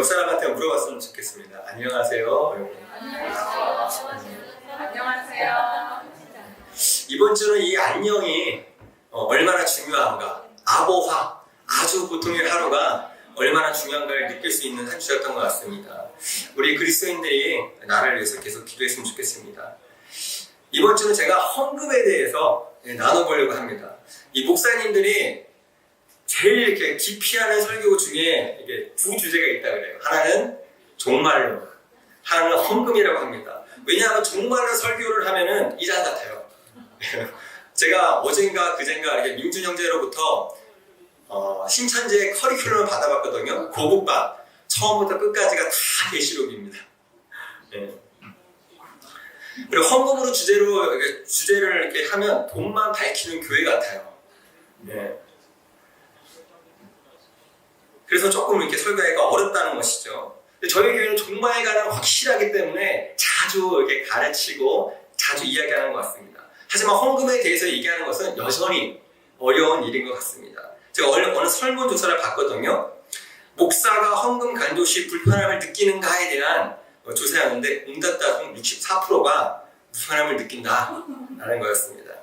옆 사람한테 물어봤으면 좋겠습니다. 안녕하세요, 여러분. 안녕하세요. 이번 주는 이 안녕이 얼마나 중요한가, 아보화, 아주 보통의 하루가 얼마나 중요한가를 느낄 수 있는 한 주였던 것 같습니다. 우리 그리스도인들이 나를 위해서 계속 기도했으면 좋겠습니다. 이번 주는 제가 헌금에 대해서 나눠보려고 합니다. 이 목사님들이 제일 이렇게 기피하는 설교 중에 이게 두 주제가 있다 그래요. 하나는 종말론, 하나는 헌금이라고 합니다. 왜냐하면 종말론 설교를 하면은 이장 같아요. 제가 어젠가 그젠가 이렇게 민준 형제로부터 신천지의 커리큘럼을 받아봤거든요. 고급반 처음부터 끝까지가 다 계시록입니다. 네. 그리고 헌금으로 주제를 이렇게 하면 돈만 밝히는 교회 같아요. 네. 그래서 조금 이렇게 설교하기가 어렵다는 것이죠. 근데 저희 교회는 종말에 관한 확실하기 때문에 자주 이렇게 가르치고 자주 이야기하는 것 같습니다. 하지만 헌금에 대해서 얘기하는 것은 여전히 어려운 일인 것 같습니다. 제가 어느 설문조사를 봤거든요. 목사가 헌금 간도 시 불편함을 느끼는가에 대한 조사였는데 응답자중 64%가 불편함을 느낀다라는 거였습니다.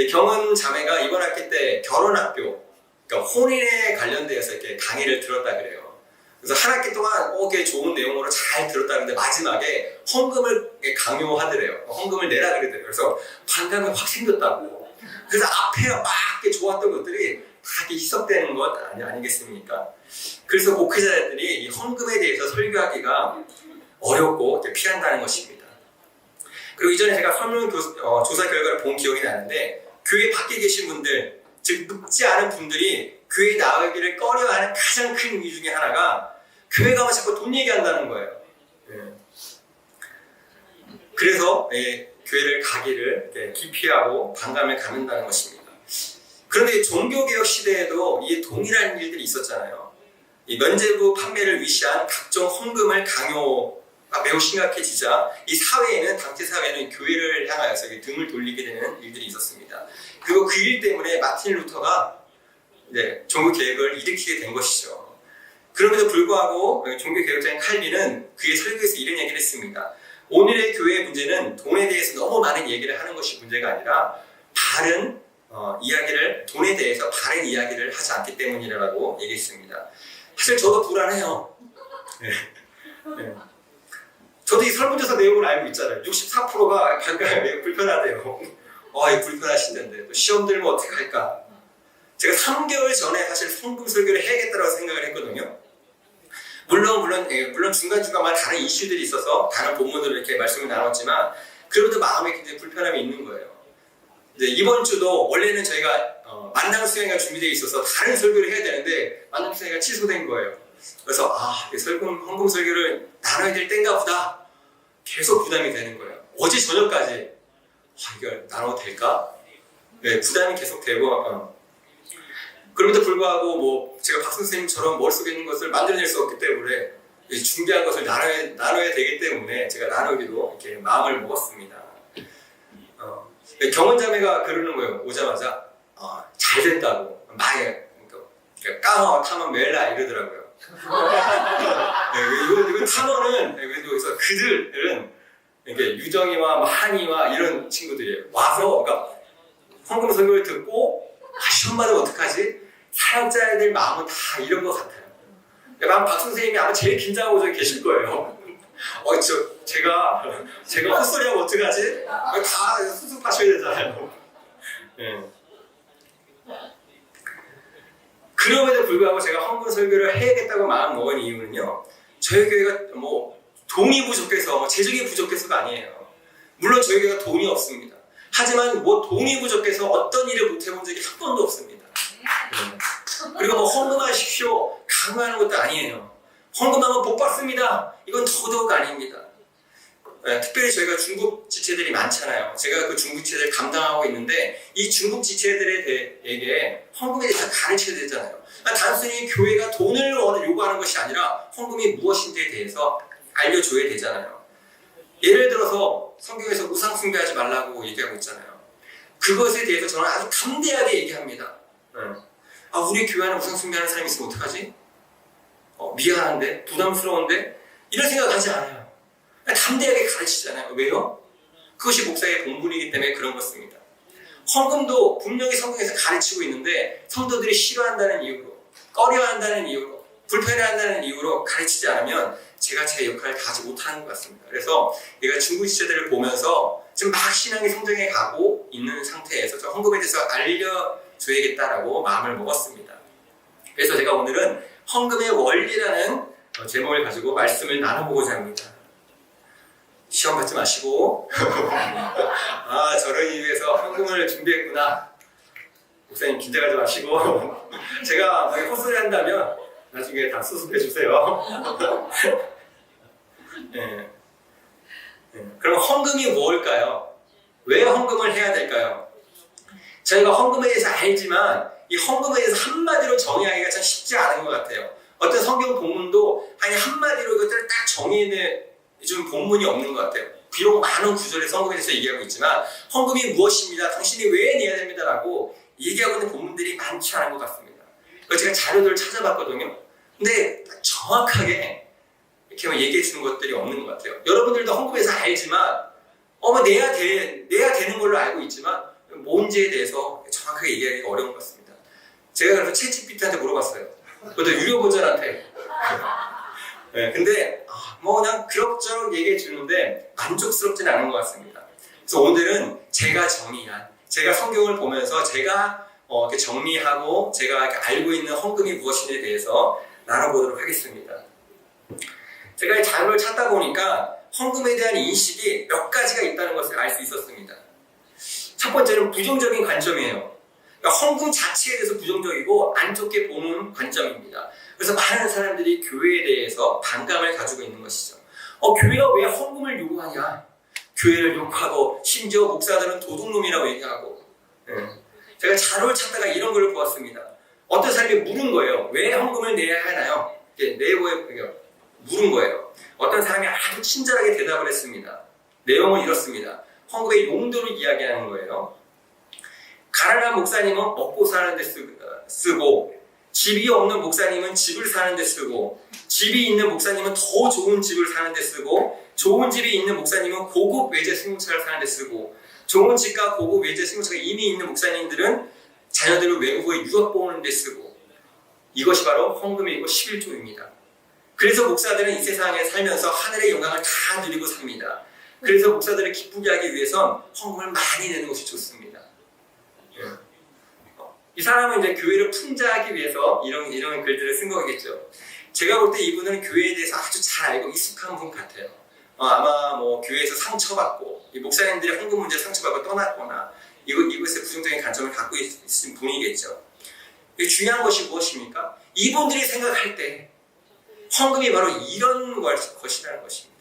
경은 자매가 이번 학기 때 결혼학교, 그러니까 혼인에 관련되어서 이렇게 강의를 들었다 그래요. 그래서 한 학기 동안 꽤 좋은 내용으로 잘 들었다는데 마지막에 헌금을 강요하더래요. 헌금을 내라 그러더래요. 그래서 반감이 확 생겼다고. 그래서 앞에 막 좋았던 것들이 다 희석되는 것 아니겠습니까? 그래서 목회자들이 이 헌금에 대해서 설교하기가 어렵고 피한다는 것입니다. 그리고 이전에 제가 설문 조사 결과를 본 기억이 나는데 교회 밖에 계신 분들, 즉 늙지 않은 분들이 교회에 나가기를 꺼려하는 가장 큰 이유 중에 하나가 교회 가면 자꾸 돈 얘기한다는 거예요. 그래서 교회를 가기를 기피하고 반감을 갖는다는 것입니다. 그런데 종교개혁 시대에도 이 동일한 일들이 있었잖아요. 이 면죄부 판매를 위시한 각종 헌금을 강요가 매우 심각해지자 이 사회에는, 당시 사회는 교회를 향하여서 등을 돌리게 되는 일들이 있었습니다. 그리고 그 일 때문에 마틴 루터가 종교개혁을 일으키게 된 것이죠. 그럼에도 불구하고 종교개혁자인 칼빈은 그의 설교에서 이런 얘기를 했습니다. 오늘의 교회의 문제는 돈에 대해서 너무 많은 얘기를 하는 것이 문제가 아니라 바른 돈에 대해서 바른 이야기를 하지 않기 때문이라고 얘기했습니다. 사실 저도 불안해요. 저도 이 설문조사 내용을 알고 있잖아요. 64%가 반감이 매우 불편하대요. 불편하신데 또 시험 들면 어떻게 할까? 제가 3개월 전에 사실 헌금 설교를 해야겠다고 생각을 했거든요. 물론 중간중간만 다른 이슈들이 있어서 다른 본문으로 이렇게 말씀을 나눴지만 그래도 마음에 굉장히 불편함이 있는 거예요. 이번 주도 원래는 저희가 만남 수행가 준비되어 있어서 다른 설교를 해야 되는데 만남 수행가 취소된 거예요. 그래서 헌금 설교를 나눠야 될 때인가 보다 계속 부담이 되는 거예요. 어제 저녁까지 이걸 나눠도 될까? 부담이 계속 되고 그럼에도 불구하고 제가 박 선생님처럼 머릿속에 있는 것을 만들어낼 수 없기 때문에 준비한 것을 나눠야 되기 때문에 제가 나누기로 이렇게 마음을 먹었습니다. 경원자매가 그러는 거예요. 오자마자 잘 됐다고 까마 타면 멜라 이러더라고요. 이건 탐험은 그래서 그들은 이렇게 유정이와 한이와 이런 친구들이 와서 그러니까 헌금 설교를 듣고 시험 받으면 어떡하지? 사역자들 마음은 다 이런 것 같아요. 아마 박 선생님이 아마 제일 긴장하고 저기 계실 거예요. 제가 헛소리하면 어떡하지? 다 수습하셔야 되잖아요. 그럼에도 불구하고 제가 헌금 설교를 해야겠다고 마음 먹은 이유는요. 저희 교회가 돈이 부족해서 재정이 부족해서가 아니에요. 물론 저희 교회가 돈이 없습니다. 하지만 돈이 부족해서 어떤 일을 못 해본 적이 한 번도 없습니다. 그리고 헌금하십시오 강요하는 것도 아니에요. 헌금하면 복 받습니다. 이건 더더욱 아닙니다. 특별히 저희가 중국 지체들이 많잖아요. 제가 그 중국 지체들 감당하고 있는데 이 중국 지체들에게 헌금에 대해서 가르쳐야 되잖아요. 단순히 교회가 돈을 요구하는 것이 아니라 헌금이 무엇인지에 대해서 알려줘야 되잖아요. 예를 들어서 성경에서 우상 숭배하지 말라고 얘기하고 있잖아요. 그것에 대해서 저는 아주 담대하게 얘기합니다. 우리 교회 안에 우상 숭배하는 사람이 있으면 어떡하지? 미안한데? 부담스러운데? 이런 생각하지 않아요. 그냥 담대하게 가르치잖아요. 왜요? 그것이 목사의 본분이기 때문에 그런 것입니다. 헌금도 분명히 성경에서 가르치고 있는데 성도들이 싫어한다는 이유로, 꺼려한다는 이유로, 불편해한다는 이유로 가르치지 않으면 제가 제 역할을 다 하지 못하는 것 같습니다. 그래서 내가 중국 지체들을 보면서 지금 막 신앙의 성장해 가고 있는 상태에서 저 헌금에 대해서 알려줘야겠다라고 마음을 먹었습니다. 그래서 제가 오늘은 헌금의 원리라는 제목을 가지고 말씀을 나눠보고자 합니다. 시험 받지 마시고 저를 위해서 헌금을 준비했구나. 목사님 긴장하지 마시고 제가 헛소리 한다면 나중에 다 수습해 주세요. 네. 그럼 헌금이 뭘까요? 왜 헌금을 해야 될까요? 저희가 헌금에 대해서 알지만 이 헌금에 대해서 한마디로 정의하기가 참 쉽지 않은 것 같아요. 어떤 성경 본문도 한마디로 이것들을 딱 정의해낼 좀 본문이 없는 것 같아요. 비록 많은 구절의 헌금에 대해서 얘기하고 있지만 헌금이 무엇입니다. 당신이 왜 내야 됩니다. 라고 얘기하고 있는 본문들이 많지 않은 것 같습니다. 그래서 제가 자료들을 찾아봤거든요. 근데 정확하게 이렇게 얘기해 주는 것들이 없는 것 같아요. 여러분들도 헌금에서 알지만 내야 되는 걸로 알고 있지만 뭔지에 대해서 정확하게 얘기하기가 어려운 것 같습니다. 제가 그래서 챗GPT한테 물어봤어요. 그것도 유료 버전한테. 네, 근데 그냥 그럭저럭 얘기해 주는데 만족스럽지는 않은 것 같습니다. 그래서 오늘은 제가 성경을 보면서 제가 이렇게 정리하고 제가 이렇게 알고 있는 헌금이 무엇인지에 대해서 나눠보도록 하겠습니다. 제가 이 자료를 찾다 보니까 헌금에 대한 인식이 몇 가지가 있다는 것을 알 수 있었습니다. 첫 번째는 부정적인 관점이에요. 그러니까 헌금 자체에 대해서 부정적이고 안 좋게 보는 관점입니다. 그래서 많은 사람들이 교회에 대해서 반감을 가지고 있는 것이죠. 교회가 왜 헌금을 요구하냐? 교회를 욕하고 심지어 목사들은 도둑놈이라고 얘기하고. 제가 자료를 찾다가 이런 걸 보았습니다. 어떤 사람이 물은 거예요. 왜 헌금을 내야 하나요? 물은 거예요. 어떤 사람이 아주 친절하게 대답을 했습니다. 내용은 이렇습니다. 헌금의 용도를 이야기하는 거예요. 가난한 목사님은 먹고 사는 데 쓰고, 집이 없는 목사님은 집을 사는 데 쓰고, 집이 있는 목사님은 더 좋은 집을 사는 데 쓰고, 좋은 집이 있는 목사님은 고급 외제 승용차를 사는 데 쓰고, 좋은 집과 고급 외제 승용차가 이미 있는 목사님들은 자녀들을 외국에 유학 보내는 데 쓰고, 이것이 바로 헌금이고 11조입니다. 그래서 목사들은 이 세상에 살면서 하늘의 영광을 다 누리고 삽니다. 그래서 목사들을 기쁘게 하기 위해선 헌금을 많이 내는 것이 좋습니다. 이 사람은 이제 교회를 풍자하기 위해서 이런 글들을 쓴 거겠죠. 제가 볼 때 이분은 교회에 대해서 아주 잘 알고 익숙한 분 같아요. 아마 교회에서 상처받고, 이 목사님들이 헌금 문제 상처받고 떠났거나, 이것에 부정적인 관점을 갖고 있는 분이겠죠. 중요한 것이 무엇입니까? 이분들이 생각할 때 헌금이 바로 이런 것이라는 것입니다.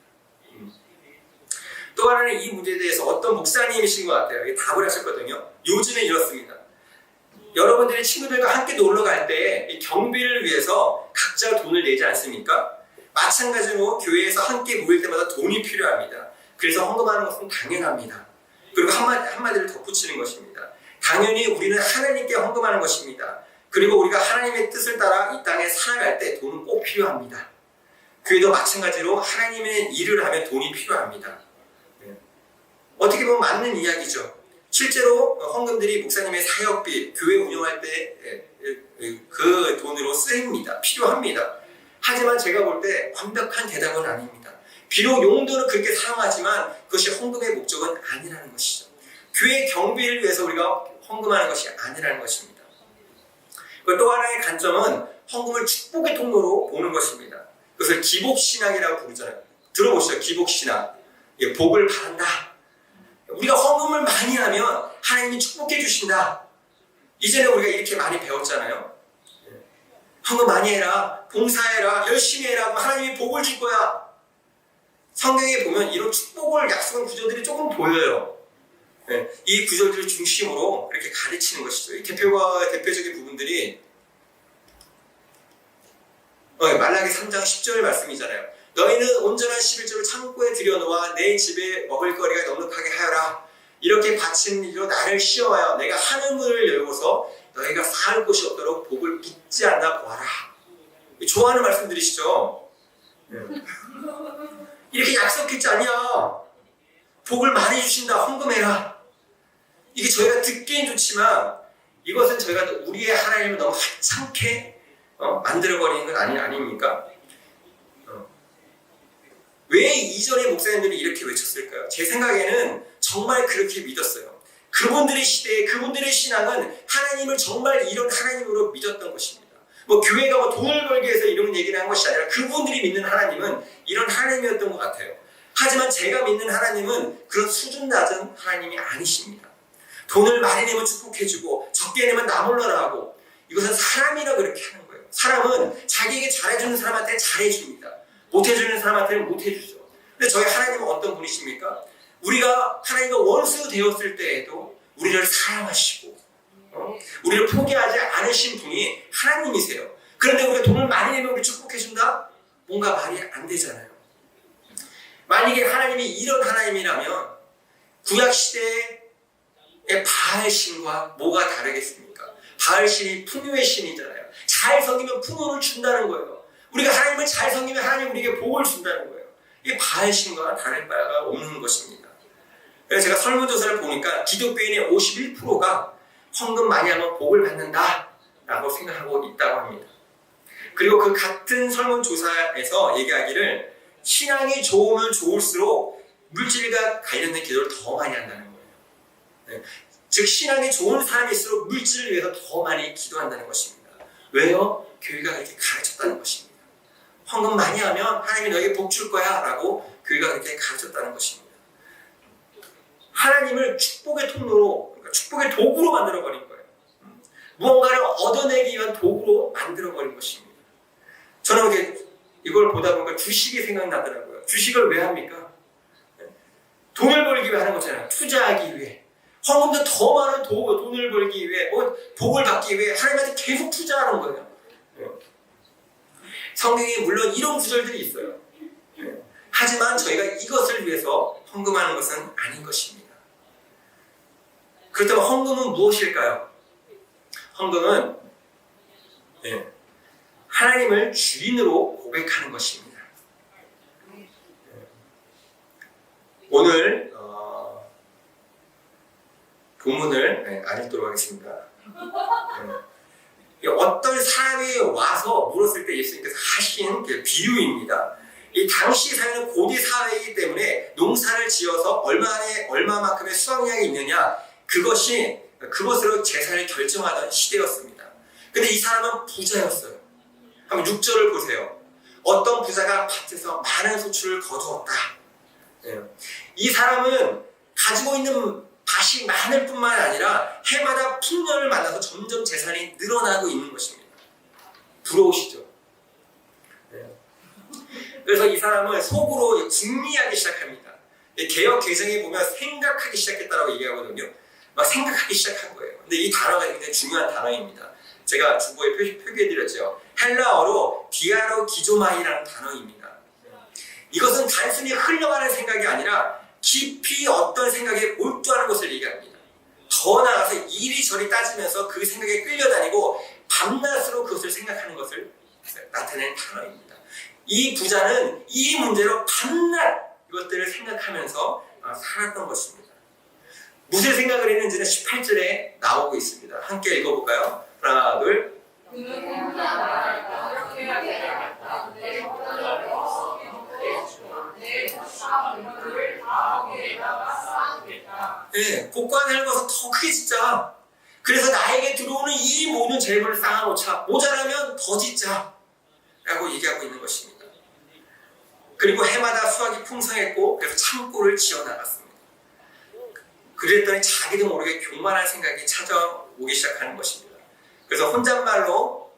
또 하나는 이 문제에 대해서 어떤 목사님이신 것 같아요. 답을 하셨거든요. 요즘은 이렇습니다. 여러분들이 친구들과 함께 놀러 갈 때 경비를 위해서 각자 돈을 내지 않습니까? 마찬가지로 교회에서 함께 모일 때마다 돈이 필요합니다. 그래서 헌금하는 것은 당연합니다. 그리고 한마디를 덧붙이는 것입니다. 당연히 우리는 하나님께 헌금하는 것입니다. 그리고 우리가 하나님의 뜻을 따라 이 땅에 살아갈 때 돈은 꼭 필요합니다. 교회도 마찬가지로 하나님의 일을 하면 돈이 필요합니다. 어떻게 보면 맞는 이야기죠. 실제로 헌금들이 목사님의 사역비, 교회 운영할 때 그 돈으로 쓰입니다. 필요합니다. 하지만 제가 볼 때 완벽한 대답은 아닙니다. 비록 용도는 그렇게 사용하지만 그것이 헌금의 목적은 아니라는 것이죠. 교회 경비를 위해서 우리가 헌금하는 것이 아니라는 것입니다. 또 하나의 관점은 헌금을 축복의 통로로 보는 것입니다. 그것을 기복신앙이라고 부르잖아요. 들어보시죠. 기복신앙. 복을 바란다. 우리가 헌금을 많이 하면 하나님이 축복해 주신다. 이전에 우리가 이렇게 많이 배웠잖아요. 헌금 많이 해라. 봉사해라. 열심히 해라. 하나님이 복을 줄 거야. 성경에 보면 이런 축복을 약속한 구절들이 조금 보여요. 이 구절들을 중심으로 이렇게 가르치는 것이죠. 이 대표적인 부분들이 말라기 3장 10절 말씀이잖아요. 너희는 온전한 11조를 창고에 들여놓아 내 집에 먹을 거리가 넉넉하게 하여라. 이렇게 바친 일로 나를 시험하여 내가 하늘 문을 열고서 너희가 쌓을 곳이 없도록 복을 빚지 않나 보아라. 좋아하는 말씀 들으시죠? 이렇게 약속했지 않냐? 복을 많이 주신다. 헌금해라. 이게 저희가 듣기엔 좋지만 이것은 저희가 우리의 하나님을 너무 하찮게 만들어버리는 건 아닙니까? 왜 이전의 목사님들이 이렇게 외쳤을까요? 제 생각에는 정말 그렇게 믿었어요. 그분들의 시대에 그분들의 신앙은 하나님을 정말 이런 하나님으로 믿었던 것입니다. 뭐 교회가 뭐 돈을 벌기 위해서 이런 얘기를 한 것이 아니라 그분들이 믿는 하나님은 이런 하나님이었던 것 같아요. 하지만 제가 믿는 하나님은 그런 수준 낮은 하나님이 아니십니다. 돈을 많이 내면 축복해주고 적게 내면 나몰라라 하고 이것은 사람이라 그렇게 하는 거예요. 사람은 자기에게 잘해주는 사람한테 잘해줍니다. 못해주는 사람한테는 못해주죠. 근데 저희 하나님은 어떤 분이십니까? 우리가 하나님과 원수 되었을 때에도 우리를 사랑하시고 우리를 포기하지 않으신 분이 하나님이세요. 그런데 우리가 돈을 많이 내면 우리 축복해준다? 뭔가 말이 안 되잖아요. 만약에 하나님이 이런 하나님이라면 구약시대의 바알신과 뭐가 다르겠습니까? 바알신이 풍요의 신이잖아요. 잘 섬기면 풍요를 준다는 거예요. 우리가 하나님을 잘 섬기면 하나님 우리에게 복을 준다는 거예요. 이게 바알신과 다를 바가 없는 것입니다. 그래서 제가 설문조사를 보니까 기독교인의 51%가 헌금 많이 하면 복을 받는다 라고 생각하고 있다고 합니다. 그리고 그 같은 설문조사에서 얘기하기를 신앙이 좋으면 좋을수록 물질과 관련된 기도를 더 많이 한다는 거예요. 네. 즉 신앙이 좋은 사람일수록 물질을 위해서 더 많이 기도한다는 것입니다. 왜요? 교회가 그렇게 가르쳤다는 것입니다. 헌금 많이 하면 하나님이 너에게 복 줄 거야 라고 교회가 그렇게 가르쳤다는 것입니다. 하나님을 축복의 통로로, 그러니까 축복의 도구로 만들어버린 거예요. 무언가를 얻어내기 위한 도구로 만들어버린 것입니다. 저는 이렇게 이걸 보다 보니까 주식이 생각나더라고요. 주식을 왜 합니까? 돈을 벌기 위해 하는 거잖아요. 투자하기 위해. 헌금도 더 많은 돈을 벌기 위해, 복을 받기 위해 하나님한테 계속 투자하는 거예요. 성경에 물론 이런 구절들이 있어요. 하지만 저희가 이것을 위해서 헌금하는 것은 아닌 것입니다. 그렇다면 헌금은 무엇일까요? 헌금은 하나님을 주인으로 고백하는 것입니다. 오늘 본문을 안 읽도록 하겠습니다. 어떤 사람이 와서 물었을 때 예수님께서 하신 비유입니다. 이 당시 사회는 고대 사회이기 때문에 농사를 지어서 얼마만큼의 수확량이 있느냐 그것으로 재산을 결정하던 시대였습니다. 근데 이 사람은 부자였어요. 한번 6절을 보세요. 어떤 부자가 밭에서 많은 소출을 거두었다. 이 사람은 가지고 있는 밭이 많을 뿐만 아니라 해마다 풍년을 만나서 점점 재산이 늘어나고 있는 것입니다. 부러우시죠? 그래서 이 사람은 속으로 궁리하기 시작합니다. 개역 개정에 보면 생각하기 시작했다고 얘기하거든요. 막 생각하기 시작한 거예요. 근데 이 단어가 굉장히 중요한 단어입니다. 제가 주보에 표기해드렸죠. 헬라어로 디아로기조마이라는 단어입니다. 이것은 단순히 흘러가는 생각이 아니라 깊이 어떤 생각에 몰두하는 것을 얘기합니다. 더 나아가서 이리저리 따지면서 그 생각에 끌려다니고 밤낮으로 그것을 생각하는 것을 나타낸 단어입니다. 이 부자는 이 문제로 밤낮 이것들을 생각하면서 살았던 것입니다. 무슨 생각을 했는지는 18절에 나오고 있습니다. 함께 읽어볼까요? 하나, 둘. 네, 곡관을 긁어서 더 크게 짓자. 그래서 나에게 들어오는 이 모든 재물을 쌓아놓자. 모자라면 더 짓자. 라고 얘기하고 있는 것입니다. 그리고 해마다 수확이 풍성했고 그래서 창고를 지어나갔습니다. 그랬더니 자기도 모르게 교만한 생각이 찾아오기 시작하는 것입니다. 그래서 혼잣말로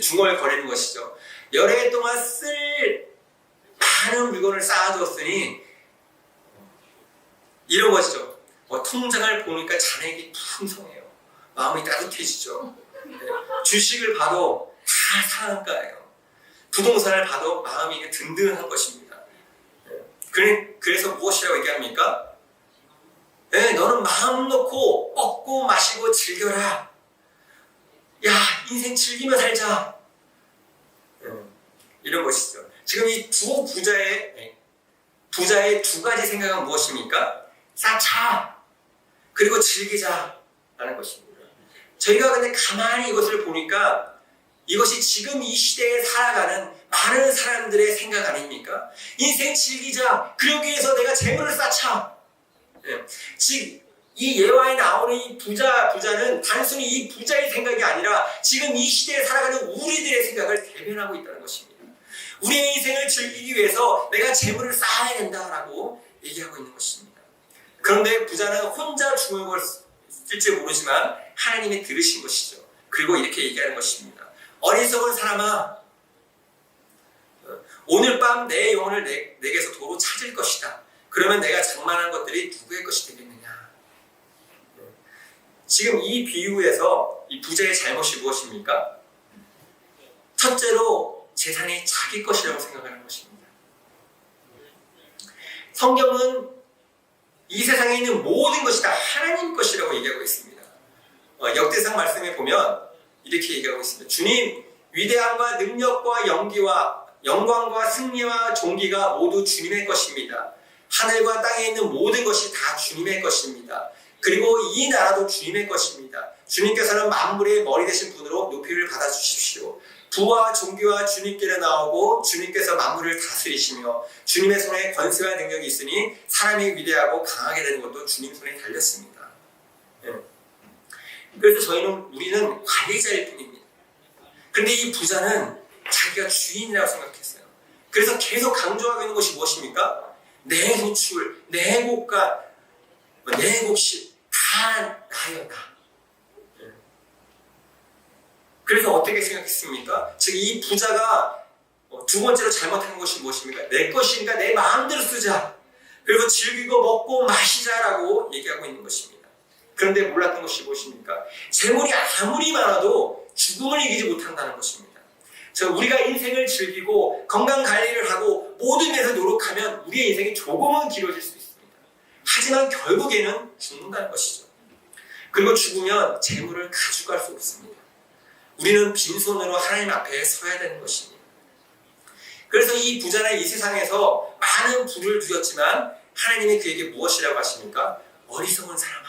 중얼거리는 것이죠. 여러 해 동안 쓸 많은 물건을 쌓아두었으니 이런 것이죠. 통장을 보니까 잔액이 풍성해요. 마음이 따뜻해지죠. 주식을 봐도 다 상한가예요. 부동산을 봐도 마음이 든든한 것입니다. 그래서 무엇이라고 얘기합니까? 너는 마음 놓고 먹고 마시고 즐겨라. 야, 인생 즐기며 살자. 이런 것이죠. 지금 이 부자의 두 가지 생각은 무엇입니까? 쌓자, 그리고 즐기자라는 것입니다. 저희가 근데 가만히 이것을 보니까 이것이 지금 이 시대에 살아가는 많은 사람들의 생각 아닙니까? 인생 즐기자, 그러기 위해서 내가 재물을 쌓자. 즉, 이 예화에 나오는 이 부자는 단순히 이 부자의 생각이 아니라 지금 이 시대에 살아가는 우리들의 생각을 대변하고 있다는 것입니다. 우리의 인생을 즐기기 위해서 내가 재물을 쌓아야 된다라고 얘기하고 있는 것입니다. 그런데 부자는 혼자 죽을지 모르지만 하나님이 들으신 것이죠. 그리고 이렇게 얘기하는 것입니다. 어리석은 사람아, 오늘 밤 내 영혼을 내게서 도로 찾을 것이다. 그러면 내가 장만한 것들이 누구의 것이 되겠느냐. 지금 이 비유에서 이 부자의 잘못이 무엇입니까? 첫째로 재산이 자기 것이라고 생각하는 것입니다. 성경은 이 세상에 있는 모든 것이 다 하나님 것이라고 얘기하고 있습니다. 역대상 말씀에 보면 이렇게 얘기하고 있습니다. 주님, 위대함과 능력과 영광과 승리와 존귀가 모두 주님의 것입니다. 하늘과 땅에 있는 모든 것이 다 주님의 것입니다. 그리고 이 나라도 주님의 것입니다. 주님께서는 만물의 머리 되신 분으로 높이를 받아주십시오. 부와 존귀와 주님께로 나오고 주님께서 만물을 다스리시며 주님의 손에 권세와 능력이 있으니 사람이 위대하고 강하게 되는 것도 주님 손에 달렸습니다. 그래서 우리는 관리자일 뿐입니다. 그런데 이 부자는 자기가 주인이라고 생각했어요. 그래서 계속 강조하고 있는 것이 무엇입니까? 내 소출, 내 곡간, 내 곡식 다 나였다. 그래서 어떻게 생각했습니까? 즉 이 부자가 두 번째로 잘못한 것이 무엇입니까? 내 것이니까 내 마음대로 쓰자. 그리고 즐기고 먹고 마시자라고 얘기하고 있는 것입니다. 그런데 몰랐던 것이 무엇입니까? 재물이 아무리 많아도 죽음을 이기지 못한다는 것입니다. 우리가 인생을 즐기고 건강관리를 하고 모든 면에서 노력하면 우리의 인생이 조금은 길어질 수 있습니다. 하지만 결국에는 죽는다는 것이죠. 그리고 죽으면 재물을 가져갈 수 없습니다. 우리는 빈손으로 하나님 앞에 서야 되는 것입니다. 그래서 이 부자는 이 세상에서 많은 부를 누렸지만 하나님이 그에게 무엇이라고 하십니까? 어리석은 사람아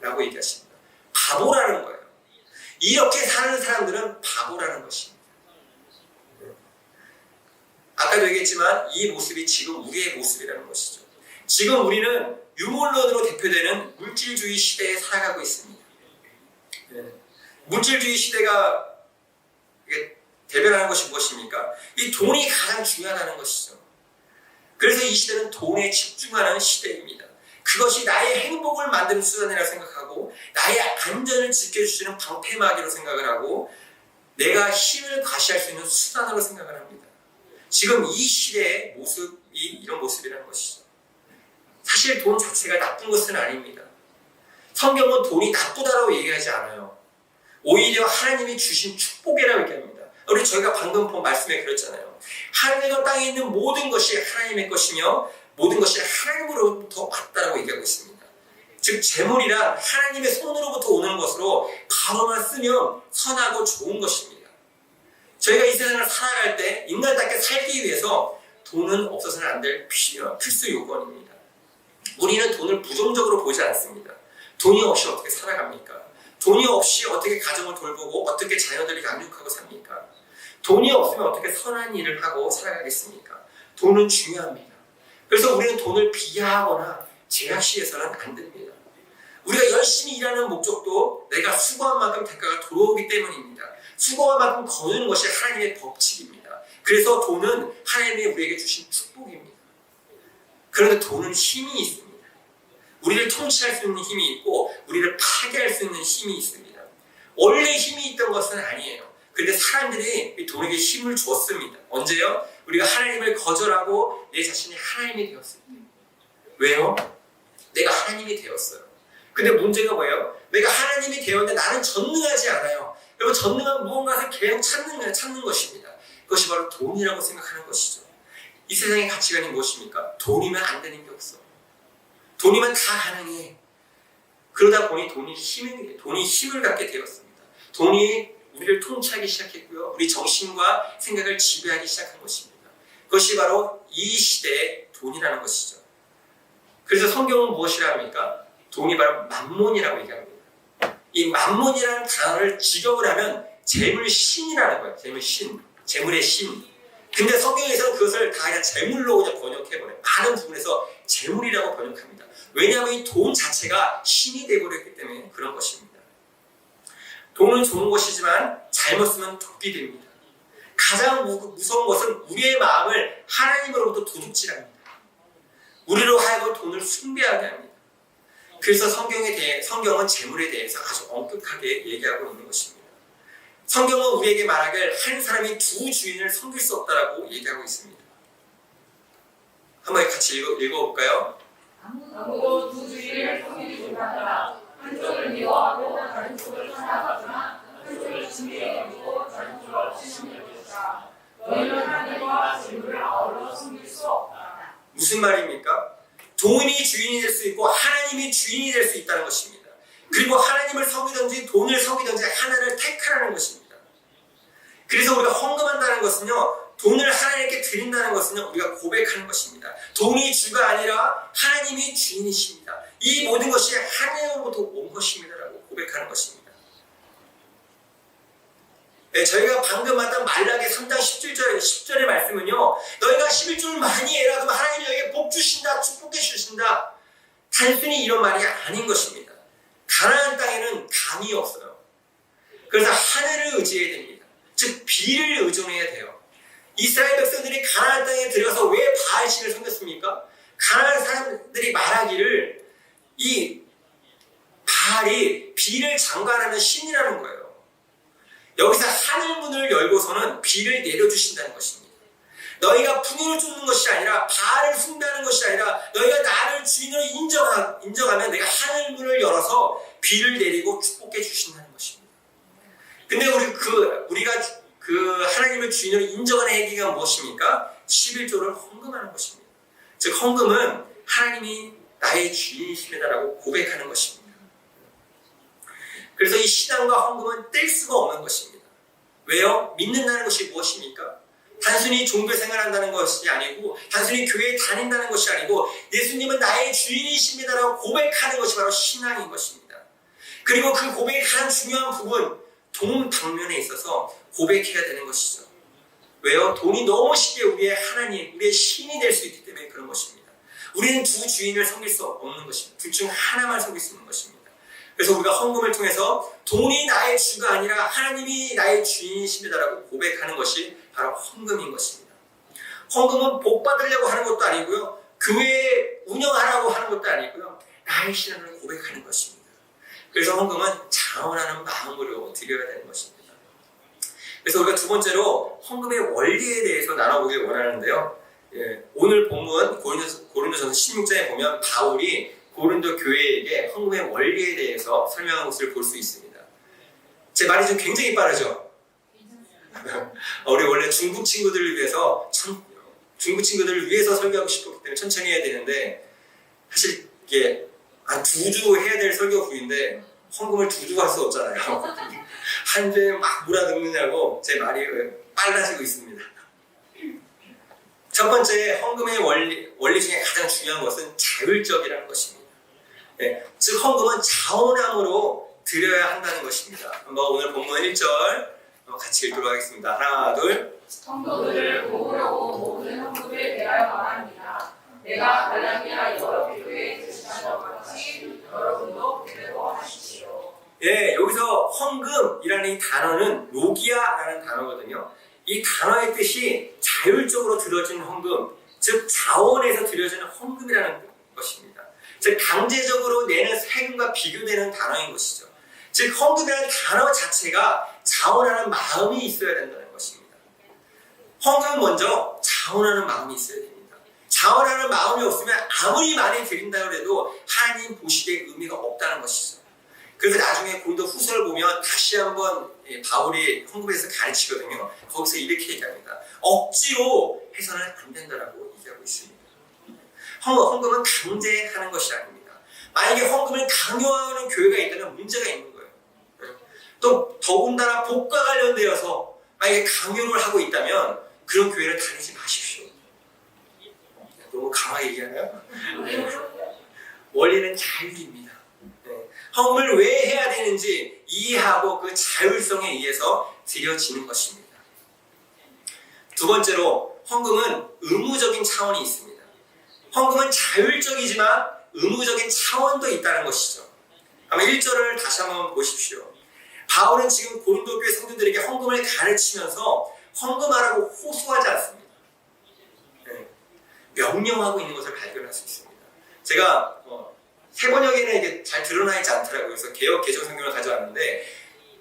라고 얘기하십니다. 바보라는 거예요. 이렇게 사는 사람들은 바보라는 것입니다. 아까도 얘기했지만 이 모습이 지금 우리의 모습이라는 것이죠. 지금 우리는 유물론으로 대표되는 물질주의 시대에 살아가고 있습니다. 물질주의 시대가 대변하는 것이 무엇입니까? 이 돈이 가장 중요하다는 것이죠. 그래서 이 시대는 돈에 집중하는 시대입니다. 그것이 나의 행복을 만드는 수단이라고 생각하고 나의 안전을 지켜주시는 방패막이라고 생각을 하고 내가 힘을 과시할 수 있는 수단으로 생각을 합니다. 지금 이 시대의 모습이 이런 모습이라는 것이죠. 사실 돈 자체가 나쁜 것은 아닙니다. 성경은 돈이 나쁘다고 얘기하지 않아요. 오히려 하나님이 주신 축복이라고 얘기합니다. 우리 저희가 방금 본 말씀에 그랬잖아요. 하늘과 땅에 있는 모든 것이 하나님의 것이며 모든 것이 하나님으로부터 왔다라고 얘기하고 있습니다. 즉 재물이란 하나님의 손으로부터 오는 것으로 바로만 쓰면 선하고 좋은 것입니다. 저희가 이 세상을 살아갈 때 인간답게 살기 위해서 돈은 없어서는 안 될 필수 요건입니다. 우리는 돈을 부정적으로 보지 않습니다. 돈이 없이 어떻게 살아갑니까? 돈이 없이 어떻게 가정을 돌보고 어떻게 자녀들을 양육하고 삽니까? 돈이 없으면 어떻게 선한 일을 하고 살아가겠습니까? 돈은 중요합니다. 그래서 우리는 돈을 비하하거나 제약시해서는 안 됩니다. 우리가 열심히 일하는 목적도 내가 수고한 만큼 대가가 돌아오기 때문입니다. 수고한 만큼 거두는 것이 하나님의 법칙입니다. 그래서 돈은 하나님이 우리에게 주신 축복입니다. 그런데 돈은 힘이 있습니다. 우리를 통치할 수 있는 힘이 있고 우리를 파괴할 수 있는 힘이 있습니다. 원래 힘이 있던 것은 아니에요. 그런데 사람들이 돈에게 힘을 줬습니다. 언제요? 우리가 하나님을 거절하고 내 자신이 하나님이 되었을 때. 왜요? 내가 하나님이 되었어요. 근데 문제가 뭐예요? 내가 하나님이 되었는데 나는 전능하지 않아요. 여러분, 전능한 무언가를 계속 찾는 것입니다. 그것이 바로 돈이라고 생각하는 것이죠. 이 세상의 가치관이 무엇입니까? 돈이면 안 되는 게 없어. 돈이면 다 가능해. 그러다 보니 돈이 힘을 갖게 되었습니다. 돈이 우리를 통치하기 시작했고요. 우리 정신과 생각을 지배하기 시작한 것입니다. 그것이 바로 이 시대의 돈이라는 것이죠. 그래서 성경은 무엇이라 합니까? 돈이 바로 만몬이라고 얘기합니다. 이 만몬이라는 단어를 직역을 하면 재물신이라는 거예요. 재물신, 재물의 신. 근데 성경에서는 그것을 다 그냥 재물로 그냥 번역해버려요. 많은 부분에서 재물이라고 번역합니다. 왜냐하면 이 돈 자체가 신이 되어버렸기 때문에 그런 것입니다. 돈은 좋은 것이지만 잘못 쓰면 독이 됩니다. 가장 무서운 것은 우리의 마음을 하나님으로부터 도둑질합니다. 우리로 하여금 돈을 숭배하게 합니다. 그래서 성경은 재물에 대해서 아주 엄격하게 얘기하고 있는 것입니다. 성경은 우리에게 말하길 한 사람이 두 주인을 섬길 수 없다라고 얘기하고 있습니다. 한번 같이 읽어볼까요? 아무도 두 주인을 섬기지 못한다. 한쪽을 미워하고 다른 쪽을 사랑하거나 한쪽을 진리에 여기고 다른 쪽을 신심에 여기다. 너희는 하나님과 재물을 아울러 섬길 수 없다. 무슨 말입니까? 돈이 주인이 될 수 있고 하나님이 주인이 될 수 있다는 것입니다. 그리고 하나님을 섬기든지 돈을 섬기든지 하나를 택하라는 것입니다. 그래서 우리가 헌금한다는 것은요, 돈을 하나님께 드린다는 것은요, 우리가 고백하는 것입니다. 돈이 주가 아니라 하나님이 주인이십니다. 이 모든 것이 하나님으로부터 온 것입니다라고 고백하는 것입니다. 네, 저희가 방금 봤던 말라기 3장 10절의 말씀은요, 너희가 11조를 많이 해라 그러면 하나님이 너에게 복 주신다, 축복해 주신다. 단순히 이런 말이 아닌 것입니다. 가나안 땅에는 강이 없어요. 그래서 하늘을 의지해야 됩니다. 즉 비를 의존해야 돼요. 이스라엘 백성들이 가나안 땅에 들어가서 왜 바알신을 섬겼습니까? 가나안 사람들이 말하기를 이 바알이 비를 장관하는 신이라는 거예요. 여기서 하늘문을 열고서는 비를 내려주신다는 것입니다. 너희가 풍요를 쫓는 것이 아니라 바알을 숭배하는 것이 아니라 너희가 나를 주인으로 인정하면 내가 하늘문을 열어서 비를 내리고 축복해 주신다는 것입니다. 근데 우리가 그 하나님을 주인으로 인정하는 행위가 무엇입니까? 11조를 헌금하는 것입니다. 즉 헌금은 하나님이 나의 주인이십니다라고 고백하는 것입니다. 그래서 이 신앙과 헌금은 뗄 수가 없는 것입니다. 왜요? 믿는다는 것이 무엇입니까? 단순히 종교 생활한다는 것이 아니고 단순히 교회에 다닌다는 것이 아니고 예수님은 나의 주인이십니다라고 고백하는 것이 바로 신앙인 것입니다. 그리고 그 고백의 가장 중요한 부분, 돈 방면에 있어서 고백해야 되는 것이죠. 왜요? 돈이 너무 쉽게 우리의 하나님, 우리의 신이 될 수 있기 때문에 그런 것입니다. 우리는 두 주인을 섬길 수 없는 것입니다. 둘 중 하나만 섬길 수 있는 것입니다. 그래서 우리가 헌금을 통해서 돈이 나의 주가 아니라 하나님이 나의 주인이십니다라고 고백하는 것이 바로 헌금인 것입니다. 헌금은 복 받으려고 하는 것도 아니고요. 교회 운영하라고 하는 것도 아니고요. 나의 신앙을 고백하는 것입니다. 그래서 헌금은 자원하는 마음으로 드려야 되는 것입니다. 그래서 우리가 두 번째로 헌금의 원리에 대해서 나눠보길 원하는데요. 오늘 본문 고린도전서 16장에 보면 바울이 고린도 교회에게 헌금의 원리에 대해서 설명한 것을 볼 수 있습니다. 제 말이 좀 굉장히 빠르죠? 우리 원래 중국 친구들을 위해서 설교하고 싶었기 때문에 천천히 해야 되는데 사실 이게 한 2주 해야 될 설교 부인데 헌금을 2주 할 수 없잖아요. 한 주에 막 몰아넣느냐고 제 말이 빨라지고 있습니다. 첫 번째 헌금의 원리 중에 가장 중요한 것은 자율적이라는 것입니다. 네, 즉 헌금은 자원함으로 드려야 한다는 것입니다. 한번 오늘 본문 1절 같이 읽도록 하겠습니다. 하나, 둘. 성도들을 모으려고 모든 헌금에 대하여 말합니다. 내가 갈라디아 여러 교회에 제시한 것 같이 여러분도 그대로 하십시오. 예, 여기서 헌금이라는 이 단어는 로기아라는 단어거든요. 이 단어의 뜻이 자율적으로 들어지는 헌금, 즉 자원에서 들여지는 헌금이라는 것입니다. 즉 강제적으로 내는 세금과 비교되는 단어인 것이죠. 즉 헌금이라는 단어 자체가 자원하는 마음이 있어야 된다는 것입니다. 헌금은 먼저 자원하는 마음이 있어야 됩니다. 자원하는 마음이 없으면 아무리 많이 드린다고 해도 하나님 보시기에 의미가 없다는 것이죠. 그래서 나중에 고린도 후서를 보면 다시 한번 바울이 헌금에 대해서 가르치거든요. 거기서 이렇게 얘기합니다. 억지로 해서는 안 된다라고 얘기하고 있습니다. 헌금은 강제하는 것이 아닙니다. 만약에 헌금을 강요하는 교회가 있다면 문제가 있는 거예요. 또 더군다나 복과 관련되어서 만약에 강요를 하고 있다면 그런 교회를 다니지 마십시오. 너무 강하게 얘기하나요? 원리는 자율입니다. 헌금을 왜 해야 되는지 이해하고 그 자율성에 의해서 드려지는 것입니다. 두 번째로 헌금은 의무적인 차원이 있습니다. 헌금은 자율적이지만 의무적인 차원도 있다는 것이죠. 아마 1절을 다시 한번 보십시오. 바울은 지금 고린도 교회 성도들에게 헌금을 가르치면서 헌금하라고 호소하지 않습니다. 명령하고 있는 것을 발견할 수 있습니다. 제가 세 번역에는 이게 잘 드러나 있지 않더라고요. 그래서 개역 개정 성경을 가져왔는데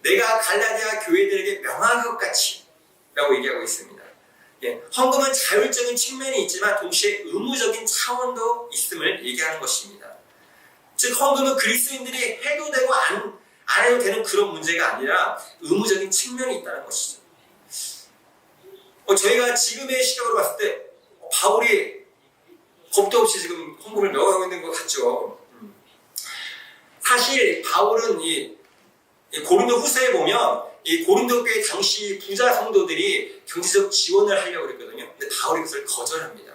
내가 갈라디아 교회들에게 명한 것 같이 라고 얘기하고 있습니다. 헌금은 자율적인 측면이 있지만 동시에 의무적인 차원도 있음을 얘기하는 것입니다. 즉 헌금은 그리스도인들이 해도 되고 안 해도 되는 그런 문제가 아니라 의무적인 측면이 있다는 것이죠. 저희가 지금의 시각으로 봤을 때 바울이 겁도 없이 지금 헌금을 명하고 있는 것 같죠. 사실 바울은 이 고린도 후서에 보면 이 고린도 교회 당시 부자 성도들이 경제적 지원을 하려고 그랬거든요. 근데 바울이 그것을 거절합니다.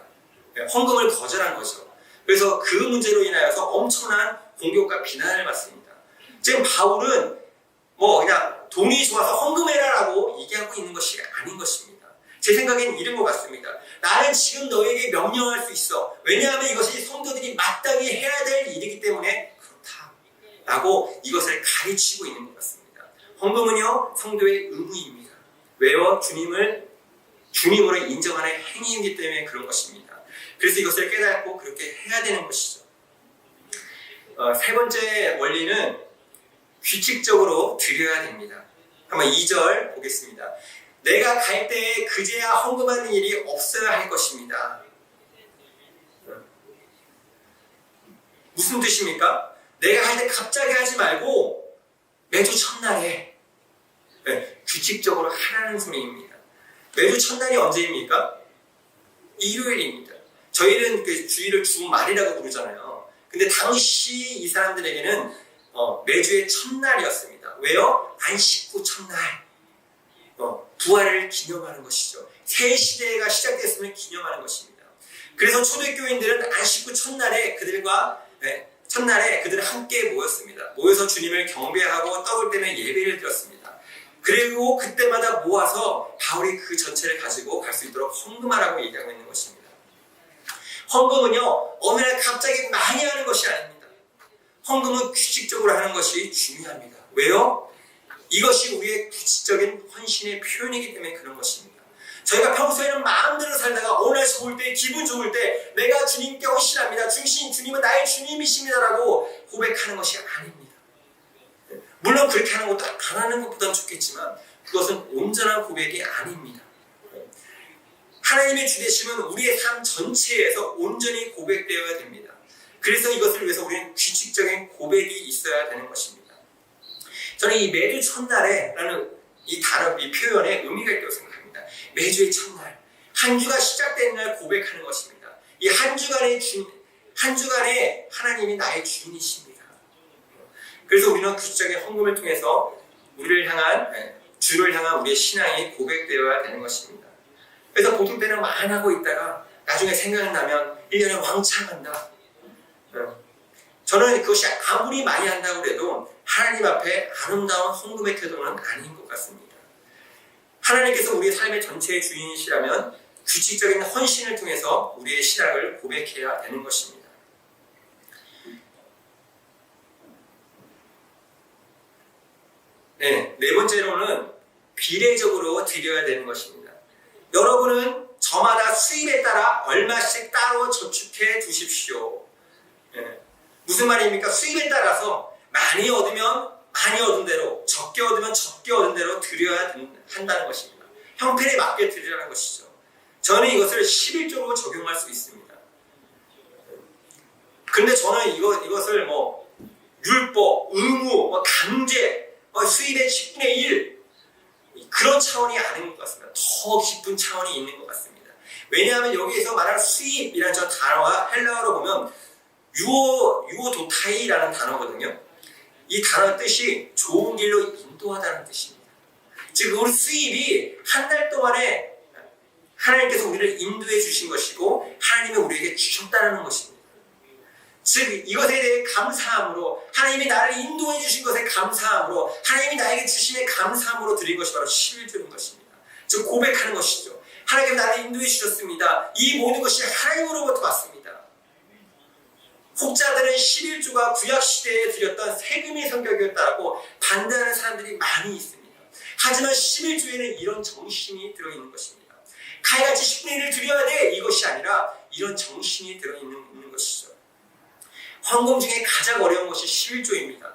헌금을 거절한 거죠. 그래서 그 문제로 인하여서 엄청난 공격과 비난을 받습니다. 지금 바울은 그냥 돈이 좋아서 헌금해라라고 얘기하고 있는 것이 아닌 것입니다. 제 생각엔 이런 것 같습니다. 나는 지금 너에게 명령할 수 있어. 왜냐하면 이것이 성도들이 마땅히 해야 될 일이기 때문에 그렇다라고 이것을 가르치고 있는 것 같습니다. 헌금은요 성도의 의무입니다. 왜요? 주님으로 인정하는 행위이기 때문에 그런 것입니다. 그래서 이것을 깨닫고 그렇게 해야 되는 것이죠. 세 번째 원리는 규칙적으로 드려야 됩니다. 한번 2절 보겠습니다. 내가 갈 때에 그제야 헌금하는 일이 없어야 할 것입니다. 무슨 뜻입니까? 내가 갈 때 갑자기 하지 말고 매주 첫날에 규칙적으로 하라는 소리입니다. 매주 첫날이 언제입니까? 일요일입니다. 저희는 그 주일을 주말이라고 부르잖아요. 근데 당시 이 사람들에게는 매주의 첫날이었습니다. 왜요? 안식 후 첫날. 부활을 기념하는 것이죠. 새 시대가 시작됐음을 기념하는 것입니다. 그래서 초대교인들은 안식 후 첫날에 그들은 함께 모였습니다. 모여서 주님을 경배하고 떡을 떼며 예배를 드렸습니다. 그리고 그때마다 모아서 바울이 그 전체를 가지고 갈 수 있도록 헌금하라고 얘기하고 있는 것입니다. 헌금은요 어느 날 갑자기 많이 하는 것이 아닙니다. 헌금은 규칙적으로 하는 것이 중요합니다. 왜요? 이것이 우리의 규칙적인 헌신의 표현이기 때문에 그런 것입니다. 저희가 평소에는 마음대로 살다가 어느 날 좋을 때, 기분 좋을 때 내가 주님께 헌신합니다. 주님은 나의 주님이십니다라고 고백하는 것이 아닙니다. 물론 그렇게 하는 것도 안 하는 것보다는 좋겠지만 그것은 온전한 고백이 아닙니다. 하나님의 주되심은 우리의 삶 전체에서 온전히 고백되어야 됩니다. 그래서 이것을 위해서 우리는 규칙적인 고백이 있어야 되는 것입니다. 저는 이 매주 첫날에 라는 이 단어, 이 표현에 의미가 있다고 생각합니다. 매주의 첫날, 한 주가 시작되는 날 고백하는 것입니다. 이 한 주간에 하나님이 나의 주인이십니다. 그래서 우리는 규칙적인 헌금을 통해서 주를 향한 우리의 신앙이 고백되어야 되는 것입니다. 그래서 보통 때는 안 하고 있다가 나중에 생각나면 1년에 왕창 한다. 저는 그것이 아무리 많이 한다고 해도 하나님 앞에 아름다운 헌금의 태도는 아닌 것 같습니다. 하나님께서 우리의 삶의 전체의 주인이시라면 규칙적인 헌신을 통해서 우리의 신앙을 고백해야 되는 것입니다. 네 번째로는 비례적으로 드려야 되는 것입니다. 여러분은 저마다 수입에 따라 얼마씩 따로 저축해 두십시오. 무슨 말입니까? 수입에 따라서 많이 얻으면 많이 얻은 대로, 적게 얻으면 적게 얻은 대로 드려야 한다는 것입니다. 형편에 맞게 드리라는 것이죠. 저는 이것을 11조로 적용할 수 있습니다. 그런데 저는 이것을 율법, 의무, 강제, 수입의 10분의 1 그런 차원이 아닌 것 같습니다. 더 깊은 차원이 있는 것 같습니다. 왜냐하면 여기에서 말하는 수입이라는 저 단어가 헬라어로 보면 유오도타이라는 단어거든요. 이 단어의 뜻이 좋은 길로 인도하다는 뜻입니다. 즉 우리 수입이 한 달 동안에 하나님께서 우리를 인도해 주신 것이고 하나님이 우리에게 주셨다는 것입니다. 즉 이것에 대해 감사함으로, 하나님이 나를 인도해 주신 것에 감사함으로, 하나님이 나에게 주심에 감사함으로 드린 것이 바로 11조인 것입니다. 즉 고백하는 것이죠. 하나님께서 나를 인도해 주셨습니다. 이 모든 것이 하나님으로부터 왔습니다. 혹자들은 11조가 구약시대에 드렸던 세금의 성격이었다고 반대하는 사람들이 많이 있습니다. 하지만 11조에는 이런 정신이 들어있는 것입니다. 칼같이 10분의 1을 드려야 돼, 이것이 아니라 이런 정신이 들어있는 것이죠. 헌금 중에 가장 어려운 것이 11조입니다.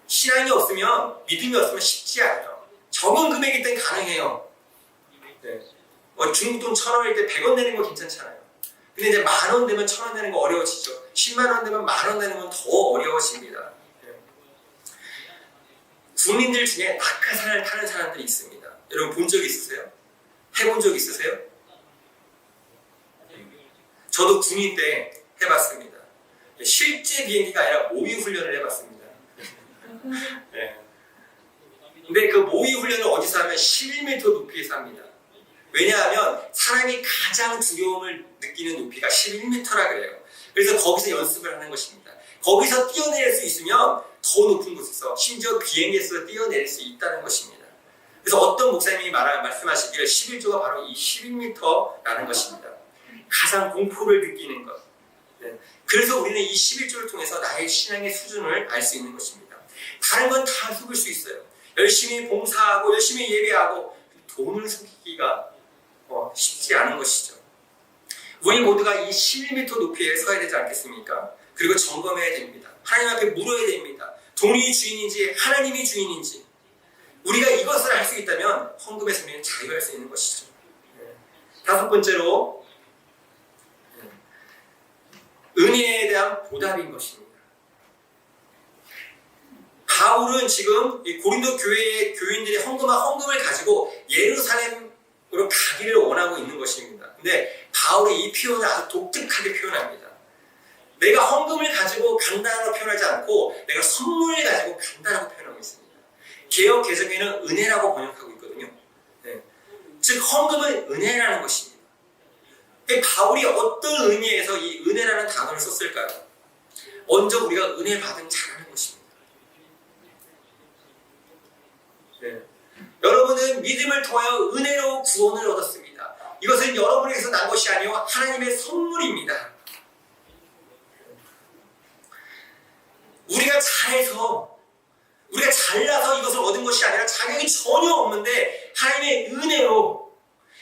신앙이 없으면, 믿음이 없으면 쉽지 않아요. 적은 금액일 땐 가능해요. 네. 중국돈 1,000원일 때 100원 내는 거 괜찮잖아요. 근데 이제 10,000원 되면 1,000원 내는 거 어려워지죠. 10만 원 되면 10,000원 내는 건 더 어려워집니다. 네. 군인들 중에 낙하산을 타는 사람들이 있습니다. 여러분 본 적 있으세요? 해본 적 있으세요? 저도 군인 때 해봤습니다. 실제 비행기가 아니라 모의 훈련을 해봤습니다. 네. 근데 그 모의 훈련을 어디서 하면 11m 높이에서 합니다. 왜냐하면 사람이 가장 두려움을 느끼는 높이가 11m라 그래요. 그래서 거기서 연습을 하는 것입니다. 거기서 뛰어내릴 수 있으면 더 높은 곳에서, 심지어 비행기에서 뛰어내릴 수 있다는 것입니다. 그래서 어떤 목사님이 말씀하시길 11조가 바로 이 11m라는 것입니다. 가장 공포를 느끼는 것. 네. 그래서 우리는 이 11조를 통해서 나의 신앙의 수준을 알 수 있는 것입니다. 다른 건 다 속을 수 있어요. 열심히 봉사하고 열심히 예배하고 돈을 속이기가 쉽지 않은 것이죠. 우리 모두가 이 11m 높이에 서야 되지 않겠습니까? 그리고 점검해야 됩니다. 하나님 앞에 물어야 됩니다. 돈이 주인인지 하나님이 주인인지. 우리가 이것을 알 수 있다면 헌금에서 우리는 자유할 수 있는 것이죠. 다섯 번째로 은혜에 대한 보답인 것입니다. 바울은 지금 이 고린도 교회의 교인들이 헌금을 가지고 예루살렘으로 가기를 원하고 있는 것입니다. 근데 바울이 이 표현을 아주 독특하게 표현합니다. 내가 헌금을 가지고 간다라고 표현하지 않고 내가 선물을 가지고 간다라고 표현하고 있습니다. 개역 개정에는 은혜라고 번역하고 있거든요. 네. 즉 헌금은 은혜라는 것입니다. 바울이 어떤 의미에서 이 은혜라는 단어를 썼을까요? 먼저 우리가 은혜 받은 자라는 것입니다. 네. 여러분은 믿음을 통하여 은혜로 구원을 얻었습니다. 이것은 여러분에게서 난 것이 아니요 하나님의 선물입니다. 우리가 잘해서, 우리가 잘나서 이것을 얻은 것이 아니라 자격이 전혀 없는데 하나님의 은혜로,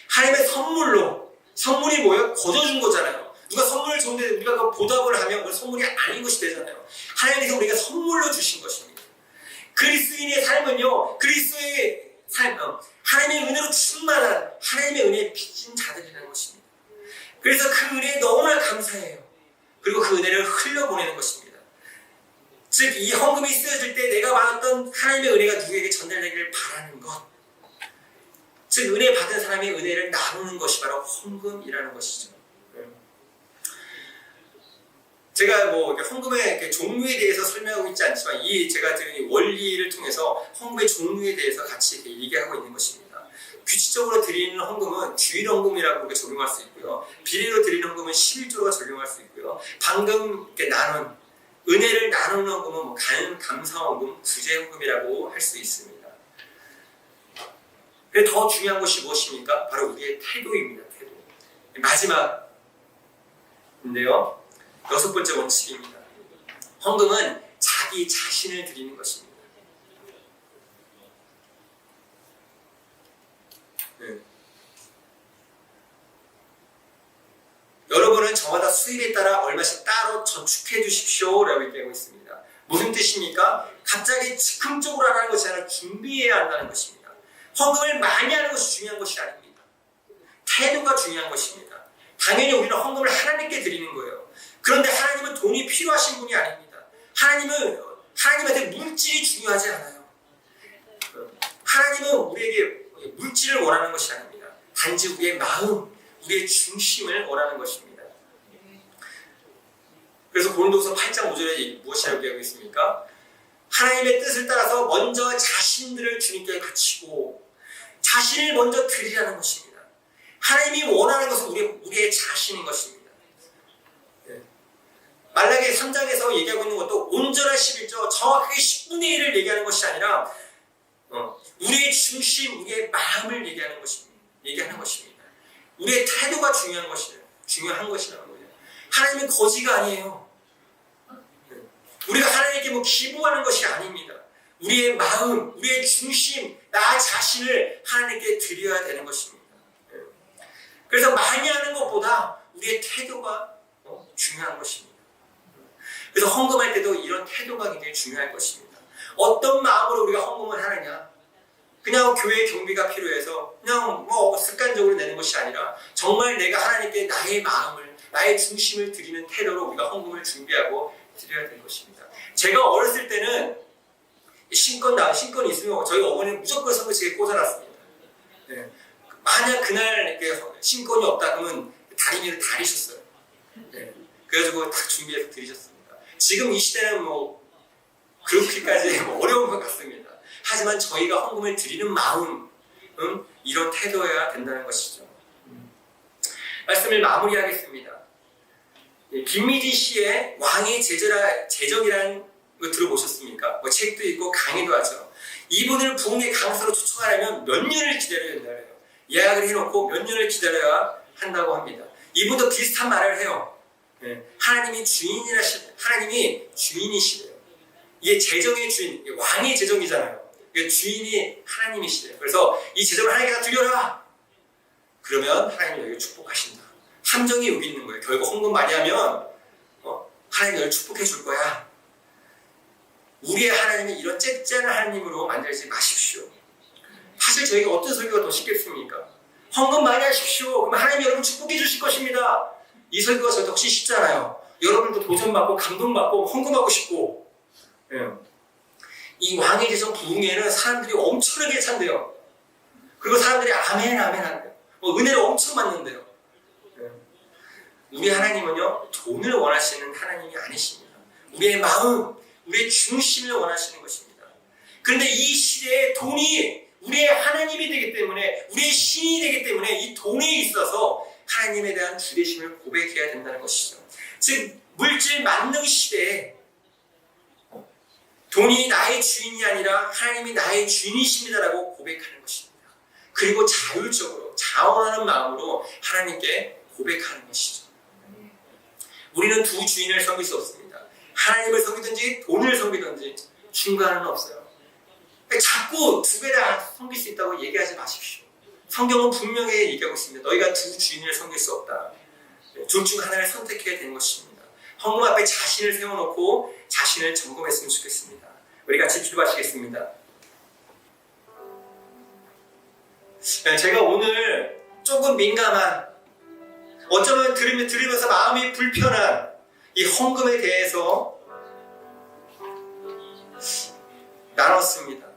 하나님의 선물로. 선물이 뭐예요? 거저준 거잖아요. 누가 선물을 줬는데 우리가 그 보답을 하면 그 선물이 아닌 것이 되잖아요. 하나님께서 우리가 선물로 주신 것입니다. 그리스도인의 삶은요, 그리스도의 삶, 하나님의 은혜로 충만한, 하나님의 은혜에 빚진 자들이라는 것입니다. 그래서 그 은혜에 너무나 감사해요. 그리고 그 은혜를 흘려보내는 것입니다. 즉 이 헌금이 쓰여질 때 내가 받았던 하나님의 은혜가 누구에게 전달되기를 바라는 것, 즉 은혜 받은 사람의 은혜를 나누는 것이 바로 헌금이라는 것이죠. 제가 헌금의 종류에 대해서 설명하고 있지 않지만 제가 드린 이 원리를 통해서 헌금의 종류에 대해서 같이 얘기하고 있는 것입니다. 규칙적으로 드리는 헌금은 주일 헌금이라고 우리가 적용할 수 있고요. 비례로 드리는 헌금은 11조가 적용할 수 있고요. 방금 나눈 은혜를 나누는 헌금은 감사 헌금, 구제 헌금이라고 할 수 있습니다. 더 중요한 것이 무엇입니까? 바로 우리의 태도입니다. 태도. 마지막인데요. 6번째 원칙입니다. 헌금은 자기 자신을 드리는 것입니다. 네. 여러분은 저마다 수입에 따라 얼마씩 따로 저축해 주십시오 라고 얘기하고 있습니다. 무슨 뜻입니까? 갑자기 즉흥적으로 하는 것이 아니라 준비해야 한다는 것입니다. 헌금을 많이 하는 것이 중요한 것이 아닙니다. 태도가 중요한 것입니다. 당연히 우리는 헌금을 하나님께 드리는 거예요. 그런데 하나님은 돈이 필요하신 분이 아닙니다. 하나님한테 물질이 중요하지 않아요. 하나님은 우리에게 물질을 원하는 것이 아닙니다. 단지 우리의 마음, 우리의 중심을 원하는 것입니다. 그래서 고린도서 8장 5절에 무엇이라고 얘기하고 있습니까? 하나님의 뜻을 따라서 먼저 자신들을 주님께 바치고 자신을 먼저 드리라는 것입니다. 하나님이 원하는 것은 우리의 자신인 것입니다. 말라기 3장에서 얘기하고 있는 것도 온전한 11조 정확하게 10분의 1을 얘기하는 것이 아니라 우리의 중심, 우리의 마음을 얘기하는 것입니다. 우리의 태도가 중요한 것이라는 거예요. 하나님은 거지가 아니에요. 우리가 하나님께 기부하는 것이 아닙니다. 우리의 마음, 우리의 중심, 나 자신을 하나님께 드려야 되는 것입니다. 그래서 많이 하는 것보다 우리의 태도가 중요한 것입니다. 그래서 헌금할 때도 이런 태도가 굉장히 중요할 것입니다. 어떤 마음으로 우리가 헌금을 하느냐? 그냥 교회 경비가 필요해서 그냥 습관적으로 내는 것이 아니라 정말 내가 하나님께 나의 마음을, 나의 중심을 드리는 태도로 우리가 헌금을 준비하고 드려야 될 것입니다. 제가 어렸을 때는 신건이 있으면 저희 어머니는 무조건 선거책에 꽂아놨습니다. 네. 만약 그날 신건이 없다 그러면 다리미를 다리셨어요. 네. 그래가지고 다 준비해서 드리셨습니다. 지금 이 시대는 그렇게까지 어려운 것 같습니다. 하지만 저희가 헌금을 드리는 마음, 이런 태도여야 된다는 것이죠. 말씀을 마무리하겠습니다. 김미지 씨의 왕의 제정이라는 거 들어보셨습니까? 책도 있고 강의도 하죠. 이분을 부흥의 강사로 초청하려면 몇 년을 기다려야 된다고 해요. 예약을 해놓고 몇 년을 기다려야 한다고 합니다. 이분도 비슷한 말을 해요. 하나님이 주인이시래요. 이게 제정의 주인, 왕의 제정이잖아요. 주인이 하나님이시래요. 그래서 이 제정을 하나님께 드려라. 그러면 하나님이 너희를 축복하신다. 함정이 여기 있는 거예요. 결국 헌금 많이 하면 하나님이 너희를 축복해 줄 거야. 우리의 하나님이 이런 째째한 하나님으로 만들지 마십시오. 사실 저희가 어떤 설교가 더 쉽겠습니까? 헌금 많이 하십시오. 그러면 하나님이 여러분 축복해 주실 것입니다. 이 설교가 저한테 훨씬 쉽잖아요. 여러분도 도전받고 감동받고 헌금하고 싶고. 이 왕의 제정 부흥회는 사람들이 엄청나게 찬대요. 그리고 사람들이 아멘 한대요. 은혜를 엄청 받는데요. 우리 하나님은요, 돈을 원하시는 하나님이 아니십니다. 우리의 마음, 우리의 중심을 원하시는 것입니다. 그런데 이 시대에 돈이 우리의 하나님이 되기 때문에, 우리의 신이 되기 때문에 이 돈에 있어서 하나님에 대한 주대심을 고백해야 된다는 것이죠. 즉 물질 만능 시대에 돈이 나의 주인이 아니라 하나님이 나의 주인이십니다라고 고백하는 것입니다. 그리고 자율적으로 자원하는 마음으로 하나님께 고백하는 것이죠. 우리는 두 주인을 섬길 수 없습니다. 하나님을 섬기든지 돈을 섬기든지 중간은 없어요. 자꾸 두 개 다 섬길 수 있다고 얘기하지 마십시오. 성경은 분명히 얘기하고 있습니다. 너희가 두 주인을 섬길 수 없다. 둘 중 하나를 선택해야 되는 것입니다. 헌금 앞에 자신을 세워놓고 자신을 점검했으면 좋겠습니다. 우리 같이 기도하시겠습니다. 제가 오늘 조금 민감한, 어쩌면 들으면서 마음이 불편한 이 헌금에 대해서 나눴습니다.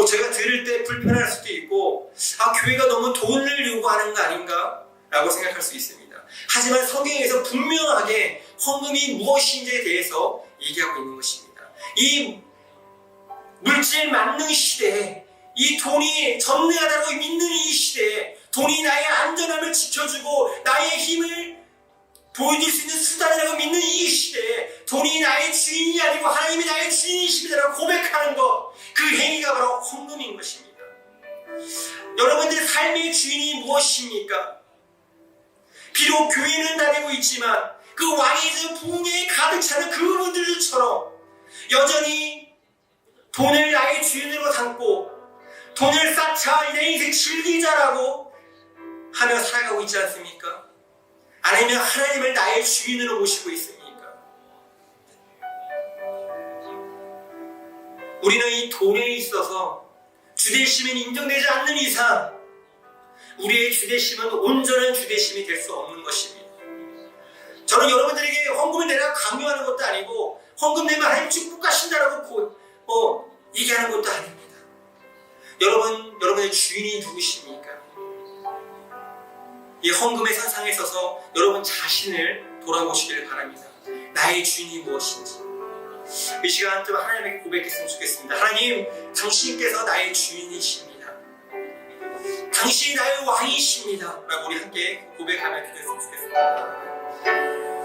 제가 들을 때 불편할 수도 있고, 교회가 너무 돈을 요구하는 거 아닌가? 라고 생각할 수 있습니다. 하지만 성경에서 분명하게 헌금이 무엇인지에 대해서 얘기하고 있는 것입니다. 이 물질 만능 시대에, 이 돈이 전능하다고 믿는 이 시대에, 돈이 나의 안전함을 지켜주고 나의 힘을 보여줄 수 있는 수단이라고 믿는 이 시대에 돈이 나의 주인이 아니고 하나님이 나의 주인이십니다라고 고백하는 것, 그 행위가 바로 헌금인 것입니다. 여러분들의 삶의 주인이 무엇입니까? 비록 교회는 다니고 있지만 그 왕의 부흥에 가득 차는 그분들처럼 여전히 돈을 나의 주인으로 삼고 돈을 쌓자 내 인생 즐기자라고 하며 살아가고 있지 않습니까? 아니면 하나님을 나의 주인으로 모시고 있습니까? 우리는 이 돈에 있어서 주대심이 인정되지 않는 이상 우리의 주대심은 온전한 주대심이 될 수 없는 것입니다. 저는 여러분들에게 헌금을 내라 강요하는 것도 아니고 헌금 내면 하나님 축복하신다라고 얘기하는 것도 아닙니다. 여러분의 주인이 누구십니까? 이 헌금의 선상에 서서 여러분 자신을 돌아보시길 바랍니다. 나의 주인이 무엇인지, 이 시간 좀 하나님에게 고백했으면 좋겠습니다. 하나님, 당신께서 나의 주인이십니다. 당신이 나의 왕이십니다. 라고 우리 함께 고백하며 기도했으면 좋겠습니다.